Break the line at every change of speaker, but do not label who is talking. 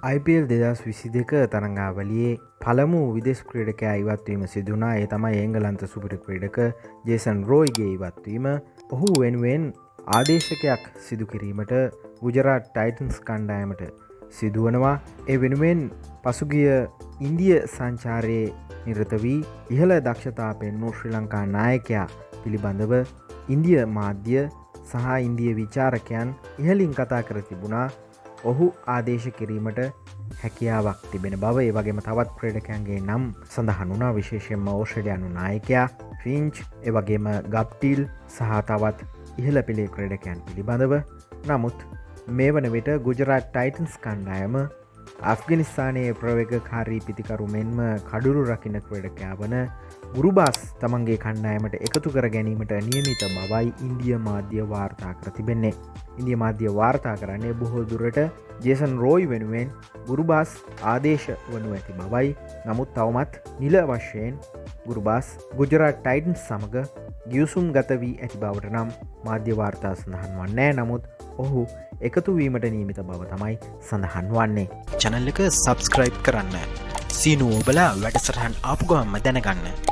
IPL 2022 තරඟාවලියේ පළමු විදේශ ක්‍රීඩකයා ඉවත්වීම සිදු වුණා. ඒ තමයි එංගලන්ත සුපිරි ක්‍රීඩක ජේසන් රෝයිගේ ඉවත්වීම. ඔහු වෙනුවෙන් ආදේශකයක් සිදු කිරීමට ගුජරාට් ටයිටන්ස් කණ්ඩායමට සිදුවනවා. ඒ වෙනුවෙන් පසුගිය ඉන්දිය සංචාරයේ නිරත වී ඉහළ දක්ෂතා පෙන්වූ ශ්‍රී ලංකා නායකයා පිළිබඳව ඉන්දිය මාධ්‍ය සහ ඉන්දිය විචාරකයන් ඉහළින් කතා කර තිබුණා. ඔහු ආදේශ කිරීමට හැකියාවක් තිබෙන බව. ඒ වගේම තවත් ක්‍රීඩකයන්ගේ නම් සඳහන් වුණා. විශේෂයෙන්ම ඕස්ට්‍රේලියානු නායකයා ෆින්ච්, ඒ වගේම ගප්ටිල් සහ තවත් ඉහළ පෙළේ ක්‍රීඩකයන් පිළිබඳව. නමුත් මේ වන විට ගුජරාට් ටයිටන්ස් කණ්ඩායම අෆ්ගනිස්තානයේ ප්‍රවේගකාරී පිතිකරු මෙන්ම කඩුළු රකින්න ක්‍රීඩකයා වන ගුරුබාස් තමන්ගේ කණ්ඩායමට එකතු කර ගැනීමට නියමිත බවයි ඉන්දිය මාධ්‍ය වාර්තා කර තිබෙන්නේ. ඉන්දිය මාධ්‍ය වාර්තා කරන්නේ බොහෝ දුරට ජේසන් රෝයි වෙනුවෙන් ගුරුබාස් ආදේශ වනු ඇති බවයි. නමුත් තවමත් නිල වශයෙන් ගුරුබාස් ගුජරාට් ටයිටන්ස් සමග ගිවිසුම් ගත වී ඇති බවට නම් මාධ්‍ය වාර්තා සඳහන් වන්නේ. නමුත් ඔහු එකතු වීමට නියමිත බව තමයි සඳහන් වන්නේ.
channel එක subscribe කරන්න. සීනුව ඔබලා වැඩසටහන් ආපු ගමන්ම දැනගන්න.